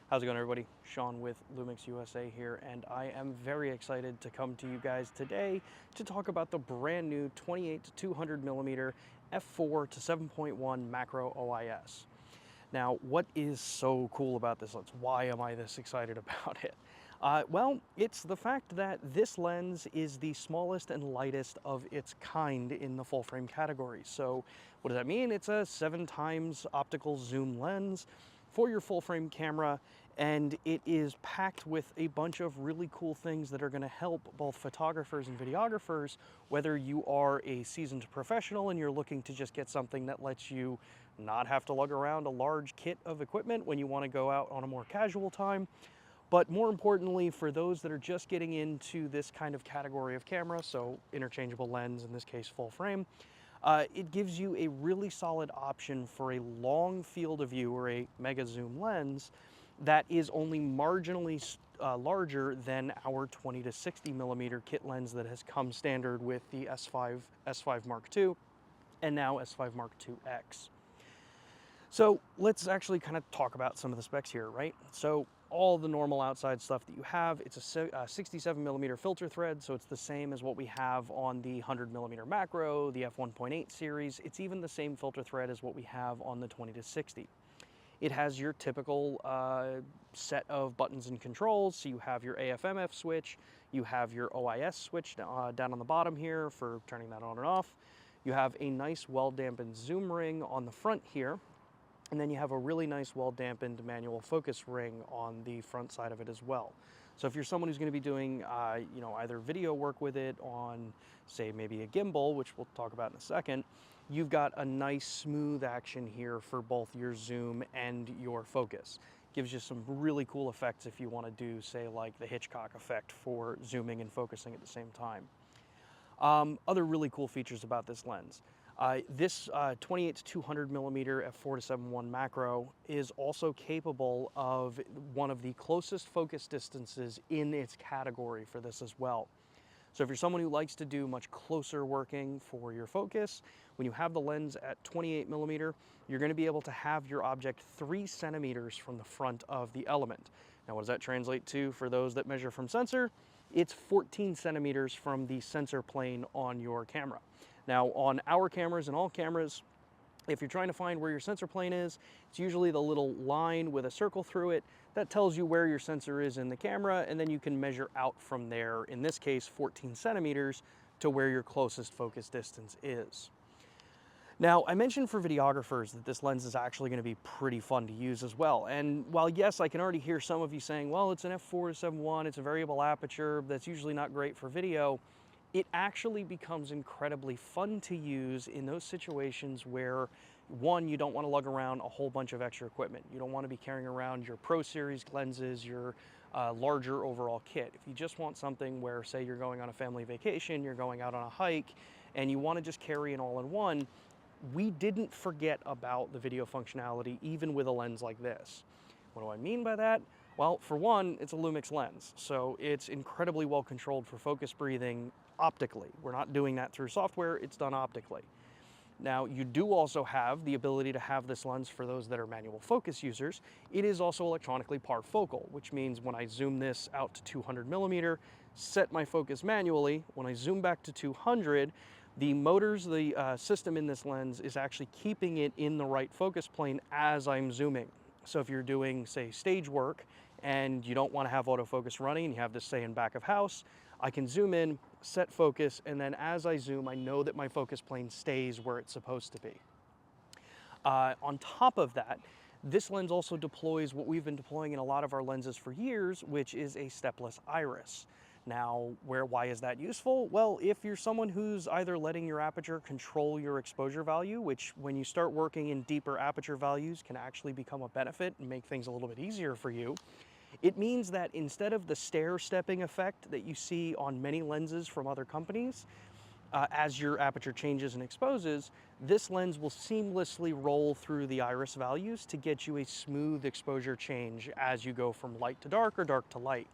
How's it going, everybody? Sean with LUMIX USA here, and I am very excited to come to you guys today to talk about the brand new 28 to 200 millimeter f4 to 7.1 Macro OIS. Now, what is so cool about this lens? Why am I this excited about it? Well, it's the fact that this lens is the smallest and lightest of its kind in the full frame category. So what does that mean? It's a 7 times optical zoom lens for your full frame camera, and it is packed with a bunch of really cool things that are going to help both photographers and videographers, whether you are a seasoned professional and you're looking to just get something that lets you not have to lug around a large kit of equipment when you want to go out on a more casual time. But more importantly, for those that are just getting into this kind of category of camera, so interchangeable lens, in this case full frame, it gives you a really solid option for a long field of view or a mega zoom lens that is only marginally larger than our 20 to 60 millimeter kit lens that has come standard with the S5 Mark II and now S5 Mark II X. So let's actually kind of talk about some of the specs here, right? So all the normal outside stuff that you have, it's a 67 millimeter filter thread, so it's the same as what we have on the 100 millimeter macro, the f1.8 series. It's even the same filter thread as what we have on the 20 to 60. It has your typical set of buttons and controls. So you have your AF/MF switch, you have your OIS switch down on the bottom here for turning that on and off. You have a nice well-dampened zoom ring on the front here, and then you have a really nice well-dampened manual focus ring on the front side of it as well. So if you're someone who's going to be doing either video work with it on, say, maybe a gimbal, which we'll talk about in a second, you've got a nice smooth action here for both your zoom and your focus. Gives you some really cool effects if you want to do, say, like the Hitchcock effect for zooming and focusing at the same time. Other really cool features about this lens. This 28 to 200 millimeter f4 to 7.1 macro is also capable of one of the closest focus distances in its category for this as well. So if you're someone who likes to do much closer working for your focus, when you have the lens at 28 millimeter, you're going to be able to have your object 3 centimeters from the front of the element. Now, what does that translate to for those that measure from sensor? It's 14 centimeters from the sensor plane on your camera. Now, on our cameras and all cameras, if you're trying to find where your sensor plane is, it's usually the little line with a circle through it that tells you where your sensor is in the camera, and then you can measure out from there, in this case 14 centimeters, to where your closest focus distance is. Now, I mentioned for videographers that this lens is actually going to be pretty fun to use as well. And while yes, I can already hear some of you saying, well, it's an f4 to 7.1, it's a variable aperture, that's usually not great for video, it actually becomes incredibly fun to use in those situations where, one, you don't want to lug around a whole bunch of extra equipment. You don't want to be carrying around your Pro Series lenses, your larger overall kit. If you just want something where, say, you're going on a family vacation, you're going out on a hike, and you want to just carry an all-in-one, we didn't forget about the video functionality even with a lens like this. What do I mean by that? Well, for one, it's a LUMIX lens, so it's incredibly well controlled for focus breathing optically. We're not doing that through software, it's done optically. Now, you do also have the ability to have this lens for those that are manual focus users. It is also electronically parfocal, which means when I zoom this out to 200 millimeter, set my focus manually, when I zoom back to 200, the motors, the system in this lens is actually keeping it in the right focus plane as I'm zooming. So if you're doing, say, stage work and you don't want to have autofocus running and you have this, say, in back of house, I can zoom in, set focus, and then as I zoom, I know that my focus plane stays where it's supposed to be. On top of that, this lens also deploys what we've been deploying in a lot of our lenses for years, which is a stepless iris. Now, why is that useful? Well, if you're someone who's either letting your aperture control your exposure value, which when you start working in deeper aperture values can actually become a benefit and make things a little bit easier for you, it means that instead of the stair-stepping effect that you see on many lenses from other companies, as your aperture changes and exposes, this lens will seamlessly roll through the iris values to get you a smooth exposure change as you go from light to dark or dark to light.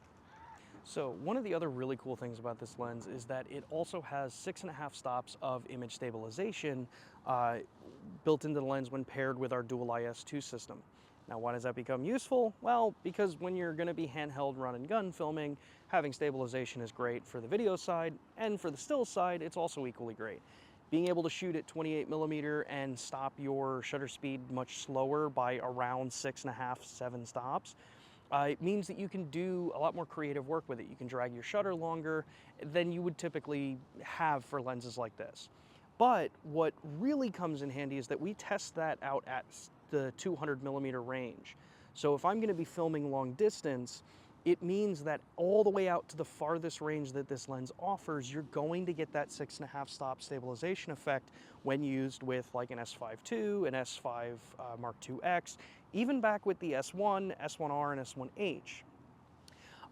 So one of the other really cool things about this lens is that it also has 6.5 stops of image stabilization built into the lens when paired with our dual IS2 system. Now, why does that become useful? Well, because when you're going to be handheld run and gun filming, having stabilization is great for the video side, and for the still side, it's also equally great. Being able to shoot at 28mm and stop your shutter speed much slower by around 6.5, 7 stops, it means that you can do a lot more creative work with it. You can drag your shutter longer than you would typically have for lenses like this. But what really comes in handy is that we test that out at the 200mm range. So if I'm going to be filming long distance, it means that all the way out to the farthest range that this lens offers, you're going to get that 6.5 stop stabilization effect when used with like an S5 II, an S5 Mark IIX, even back with the S1, S1R, and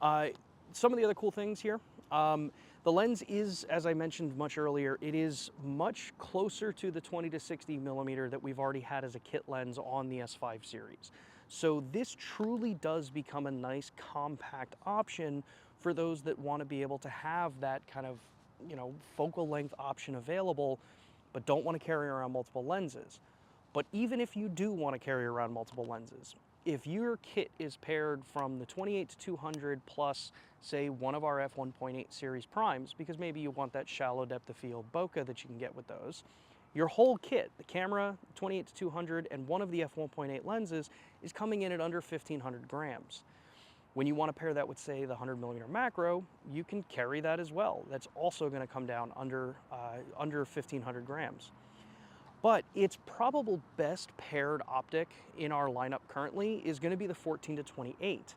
S1H. Some of the other cool things here. The lens is, as I mentioned much earlier, it is much closer to the 20 to 60mm that we've already had as a kit lens on the S5 series. So this truly does become a nice compact option for those that want to be able to have that kind of, focal length option available, but don't want to carry around multiple lenses. But even if you do want to carry around multiple lenses, if your kit is paired from the 28 to 200 plus, say, one of our f1.8 series primes, because maybe you want that shallow depth of field bokeh that you can get with those, your whole kit, the camera, 28 to 200, and one of the f1.8 lenses is coming in at under 1,500 grams. When you want to pair that with, say, the 100mm macro, you can carry that as well. That's also going to come down under 1,500 grams. But its probable best paired optic in our lineup currently is going to be the 14 to 28.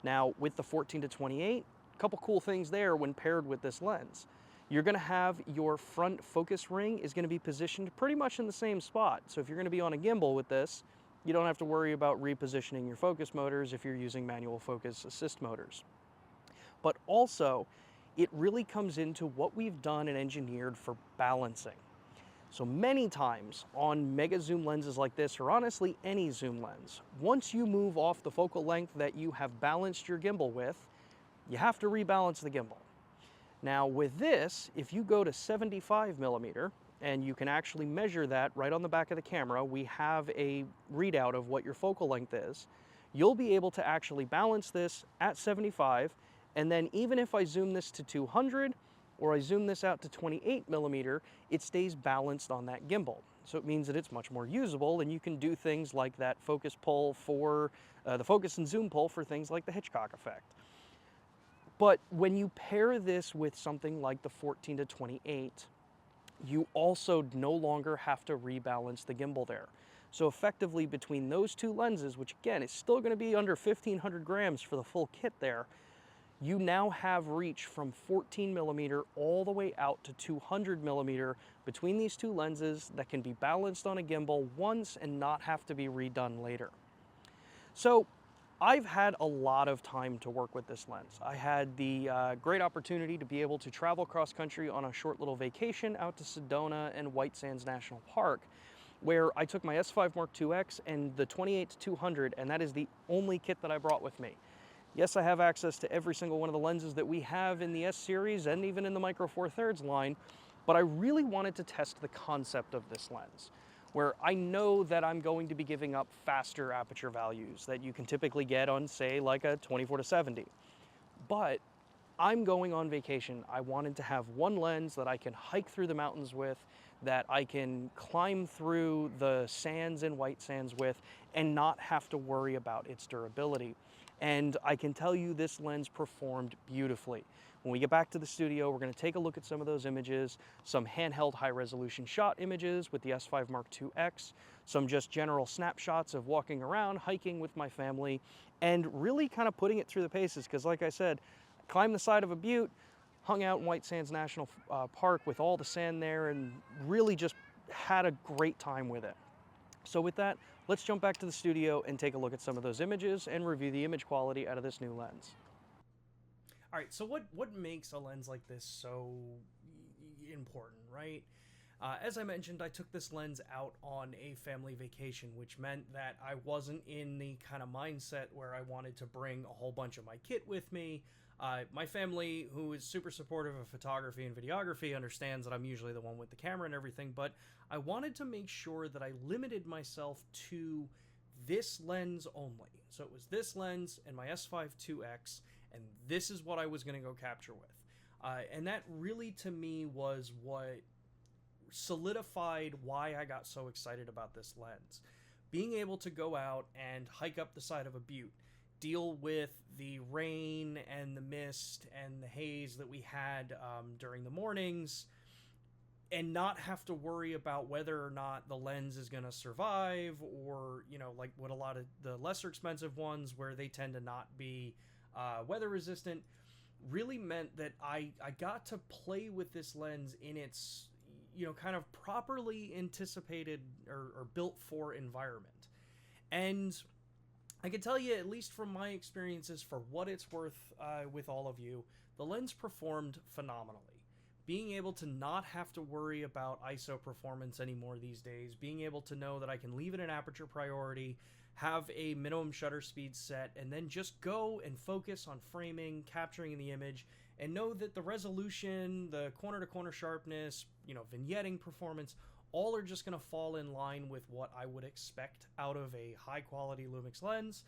Now, with the 14 to 28, a couple cool things there when paired with this lens. You're going to have your front focus ring is going to be positioned pretty much in the same spot. So if you're going to be on a gimbal with this, you don't have to worry about repositioning your focus motors if you're using manual focus assist motors. But also, it really comes into what we've done and engineered for balancing. So many times on mega zoom lenses like this, or honestly any zoom lens, once you move off the focal length that you have balanced your gimbal with, you have to rebalance the gimbal. Now with this, if you go to 75mm, and you can actually measure that right on the back of the camera, we have a readout of what your focal length is, you'll be able to actually balance this at 75, and then even if I zoom this to 200, or I zoom this out to 28mm, it stays balanced on that gimbal. So it means that it's much more usable, and you can do things like that focus pull for, the focus and zoom pull for things like the Hitchcock effect. But when you pair this with something like the 14 to 28, you also no longer have to rebalance the gimbal there. So effectively between those two lenses, which again is still going to be under 1,500 grams for the full kit there, you now have reach from 14mm all the way out to 200mm between these two lenses that can be balanced on a gimbal once and not have to be redone later. So I've had a lot of time to work with this lens. I had the great opportunity to be able to travel cross country on a short little vacation out to Sedona and White Sands National Park, where I took my S5 Mark IIX and the 28 to 200, and that is the only kit that I brought with me. Yes, I have access to every single one of the lenses that we have in the S series and even in the Micro Four Thirds line, but I really wanted to test the concept of this lens, where I know that I'm going to be giving up faster aperture values that you can typically get on, say, like a 24 to 70. But I'm going on vacation. I wanted to have one lens that I can hike through the mountains with, that I can climb through the sands and white sands with, and not have to worry about its durability. And I can tell you this lens performed beautifully. When we get back to the studio, we're going to take a look at some of those images, some handheld high-resolution shot images with the S5 Mark IIX, some just general snapshots of walking around, hiking with my family, and really kind of putting it through the paces, because like I said, I climbed the side of a butte, hung out in White Sands National Park with all the sand there, and really just had a great time with it. So with that, let's jump back to the studio and take a look at some of those images and review the image quality out of this new lens. All right, so what makes a lens like this so important, right? As I mentioned, I took this lens out on a family vacation, which meant that I wasn't in the kind of mindset where I wanted to bring a whole bunch of my kit with me. My family, who is super supportive of photography and videography, understands that I'm usually the one with the camera and everything, but I wanted to make sure that I limited myself to this lens only. So it was this lens and my S5 2X, and this is what I was going to go capture with. And that really, to me, was what solidified why I got so excited about this lens. Being able to go out and hike up the side of a butte, deal with the rain and the mist and the haze that we had during the mornings, and not have to worry about whether or not the lens is going to survive, or, you know, like what a lot of the lesser expensive ones where they tend to not be weather resistant, really meant that I got to play with this lens in its, you know, kind of properly anticipated or built for environment. And I can tell you, at least from my experiences, for what it's worth with all of you, the lens performed phenomenally. Being able to not have to worry about ISO performance anymore these days, being able to know that I can leave it in aperture priority, have a minimum shutter speed set, and then just go and focus on framing, capturing the image, and know that the resolution, the corner-to-corner sharpness, you know, vignetting performance, all are just going to fall in line with what I would expect out of a high-quality Lumix lens,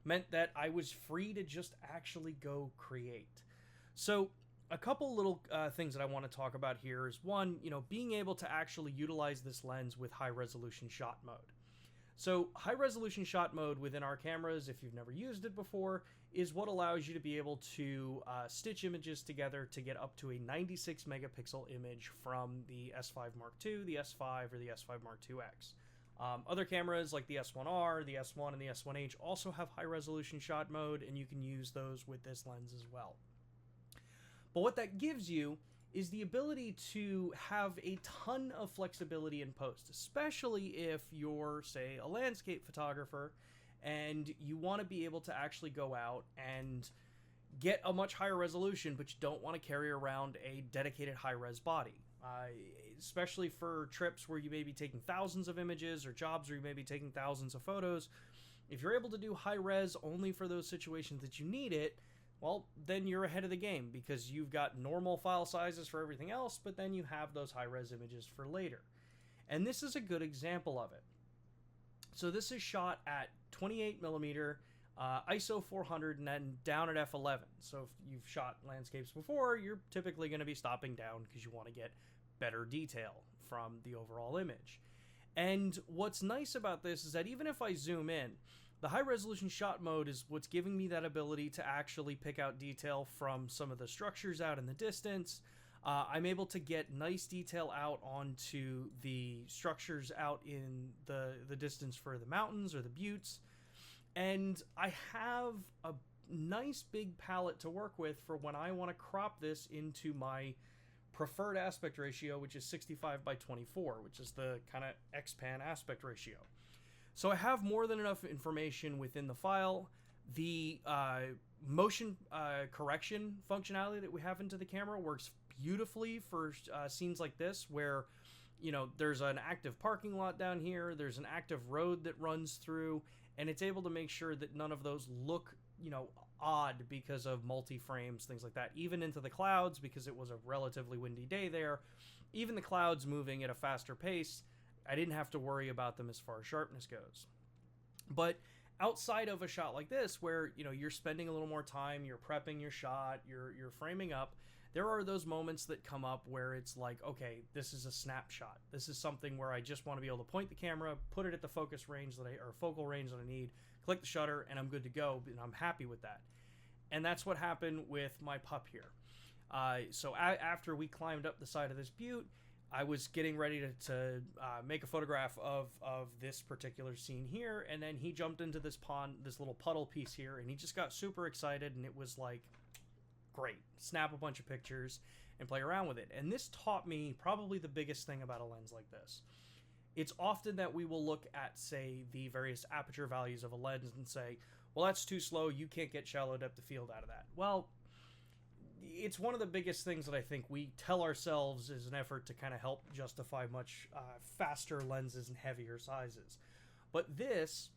meant that I was free to just actually go create. So a couple little things that I want to talk about here is, one, you know, being able to actually utilize this lens with high-resolution shot mode. So high-resolution shot mode within our cameras, if you've never used it before, is what allows you to be able to stitch images together to get up to a 96 megapixel image from the S5 Mark II, the S5, or the S5 Mark IIX. Other cameras like the S1R, the S1, and the S1H also have high-resolution shot mode, and you can use those with this lens as well. But what that gives you is the ability to have a ton of flexibility in post, especially if you're, say, a landscape photographer and you want to be able to actually go out and get a much higher resolution, but you don't want to carry around a dedicated high-res body. Especially for trips where you may be taking thousands of images, or jobs where you may be taking thousands of photos. If you're able to do high-res only for those situations that you need it, well, then you're ahead of the game, because you've got normal file sizes for everything else, but then you have those high-res images for later. And this is a good example of it. So this is shot at 28mm, ISO 400, and then down at f11. So if you've shot landscapes before, you're typically going to be stopping down because you want to get better detail from the overall image. And what's nice about this is that even if I zoom in, the high-resolution shot mode is what's giving me that ability to actually pick out detail from some of the structures out in the distance. I'm able to get nice detail out onto the structures out in the distance for the mountains or the buttes. And I have a nice big palette to work with for when I want to crop this into my preferred aspect ratio, which is 65:24, which is the kind of X-Pan aspect ratio. So I have more than enough information within the file. The motion correction functionality that we have into the camera works beautifully for scenes like this, where, you know, there's an active parking lot down here, there's an active road that runs through, and it's able to make sure that none of those look, you know, odd because of multi-frames, things like that. Even into the clouds, because it was a relatively windy day there, even the clouds moving at a faster pace, I didn't have to worry about them as far as sharpness goes. But outside of a shot like this, where, you know, you're spending a little more time, you're prepping your shot, you're framing up, there are those moments that come up where it's like, okay, this is a snapshot. This is something where I just want to be able to point the camera, put it at the focus range that or focal range that I need, click the shutter, and I'm good to go, and I'm happy with that. And that's what happened with my pup here. So after we climbed up the side of this butte, I was getting ready to make a photograph of this particular scene here, and then he jumped into this pond, this little puddle piece here, and he just got super excited, and it was like, great. Snap a bunch of pictures and play around with it. And this taught me probably the biggest thing about a lens like this. It's often that we will look at, say, the various aperture values of a lens and say, well, that's too slow, you can't get shallow depth of field out of that. Well, it's one of the biggest things that I think we tell ourselves is an effort to kind of help justify much faster lenses and heavier sizes. But this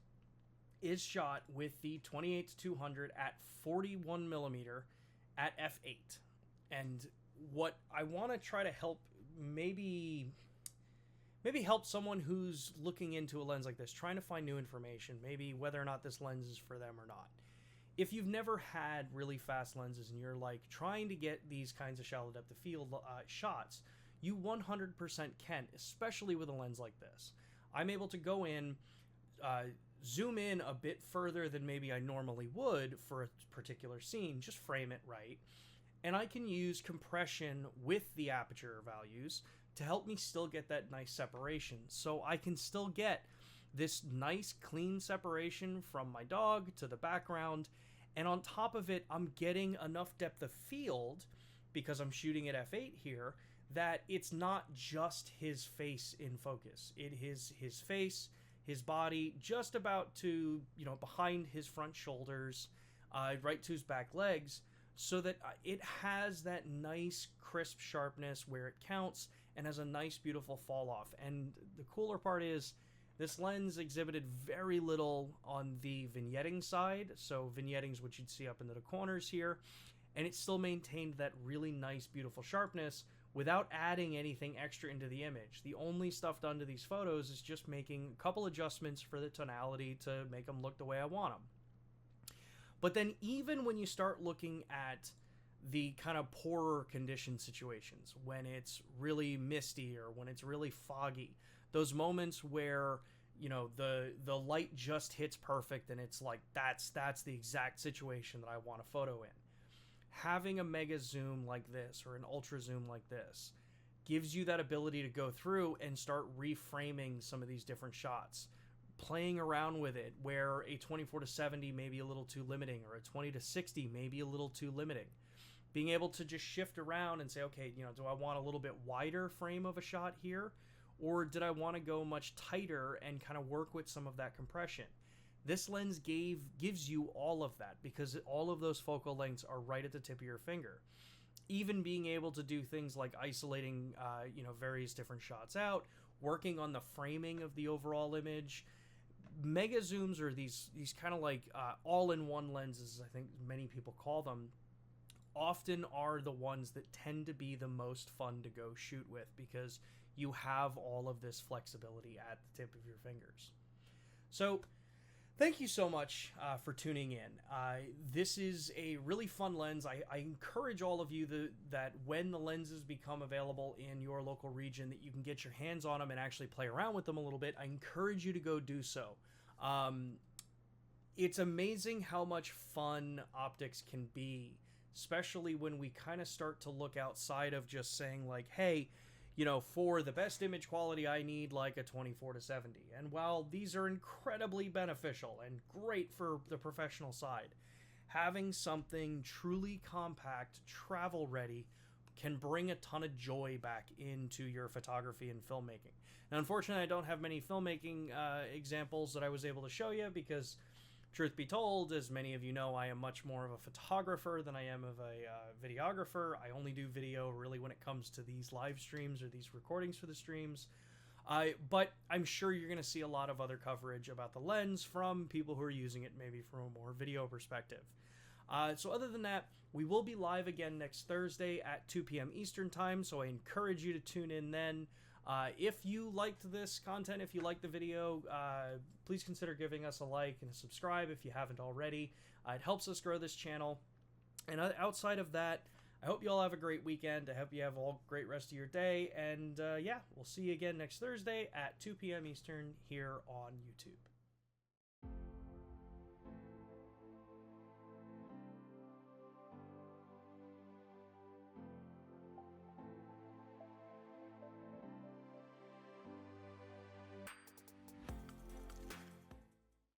is shot with the 28-200 at 41mm at f8. And what I want to try to help maybe maybe help someone who's looking into a lens like this, trying to find new information, maybe whether or not this lens is for them or not. If you've never had really fast lenses and you're like trying to get these kinds of shallow depth of field shots, you 100% can, especially with a lens like this. I'm able to go in, zoom in a bit further than maybe I normally would for a particular scene, just frame it right, and I can use compression with the aperture values to help me still get that nice separation. So I can still get this nice clean separation from my dog to the background, and on top of it I'm getting enough depth of field, because I'm shooting at f8 here, that it's not just his face in focus. It is his face, his body, just about to, behind his front shoulders, right to his back legs, so that it has that nice crisp sharpness where it counts and has a nice beautiful fall off. And the cooler part is this lens exhibited very little on the vignetting side, so vignetting is what you'd see up into the corners here, and it still maintained that really nice beautiful sharpness without adding anything extra into the image. The only stuff done to these photos is just making a couple adjustments for the tonality to make them look the way I want them. But then even when you start looking at the kind of poorer condition situations, when it's really misty or when it's really foggy, those moments where, the light just hits perfect and it's like, that's the exact situation that I want a photo in. Having a mega zoom like this or an ultra zoom like this gives you that ability to go through and start reframing some of these different shots, playing around with it, where a 24-70 may be a little too limiting, or a 20-60 may be a little too limiting. Being able to just shift around and say, okay, do I want a little bit wider frame of a shot here, or did I want to go much tighter and kind of work with some of that compression? This lens gives you all of that, because all of those focal lengths are right at the tip of your finger. Even being able to do things like isolating, various different shots out, working on the framing of the overall image. Mega zooms are these kind of like all-in-one lenses, I think many people call them, often are the ones that tend to be the most fun to go shoot with, because you have all of this flexibility at the tip of your fingers. So thank you so much for tuning in. This is a really fun lens. I encourage all of you that when the lenses become available in your local region, that you can get your hands on them and actually play around with them a little bit. I encourage you to go do so. It's amazing how much fun optics can be, especially when we kind of start to look outside of just saying like, hey, for the best image quality, I need like a 24-70. And while these are incredibly beneficial and great for the professional side, having something truly compact, travel ready, can bring a ton of joy back into your photography and filmmaking. Now, unfortunately, I don't have many filmmaking examples that I was able to show you, because truth be told, as many of you know, I am much more of a photographer than I am of a videographer. I only do video really when it comes to these live streams or these recordings for the streams. But I'm sure you're going to see a lot of other coverage about the lens from people who are using it maybe from a more video perspective. So other than that, we will be live again next Thursday at 2 p.m. Eastern Time, so I encourage you to tune in then. If you liked this content, if you liked the video, please consider giving us a like and a subscribe if you haven't already. It helps us grow this channel. And outside of that, I hope you all have a great weekend. I hope you have a great rest of your day. And yeah, we'll see you again next Thursday at 2 p.m. Eastern here on YouTube.